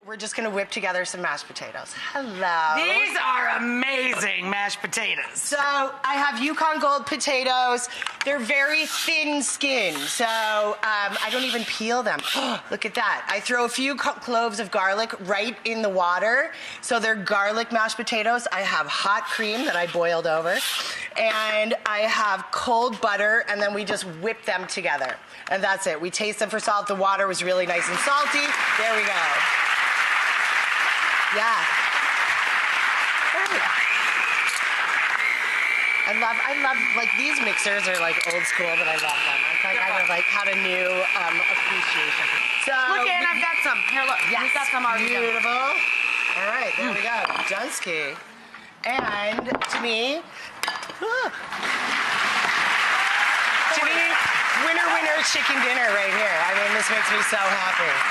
We're just gonna whip together some mashed potatoes. Hello. These are amazing mashed potatoes. So I have Yukon Gold potatoes. They're very thin skinned, so I don't even peel them. Look at that. I throw a few cloves of garlic right in the water. So they're garlic mashed potatoes. I have hot cream that I boiled over. And I have cold butter, and then we just whip them together. And that's it. We taste them for salt. The water was really nice and salty. There we go. Yeah. I love, like, these mixers are, like, old school, but I love them. I think I like had a new appreciation. So look, Anne, I've got some. Here, look. Yes. We've got some already. Beautiful. All right, there we go. Dunsky. And to me, winner chicken dinner right here. I mean, this makes me so happy.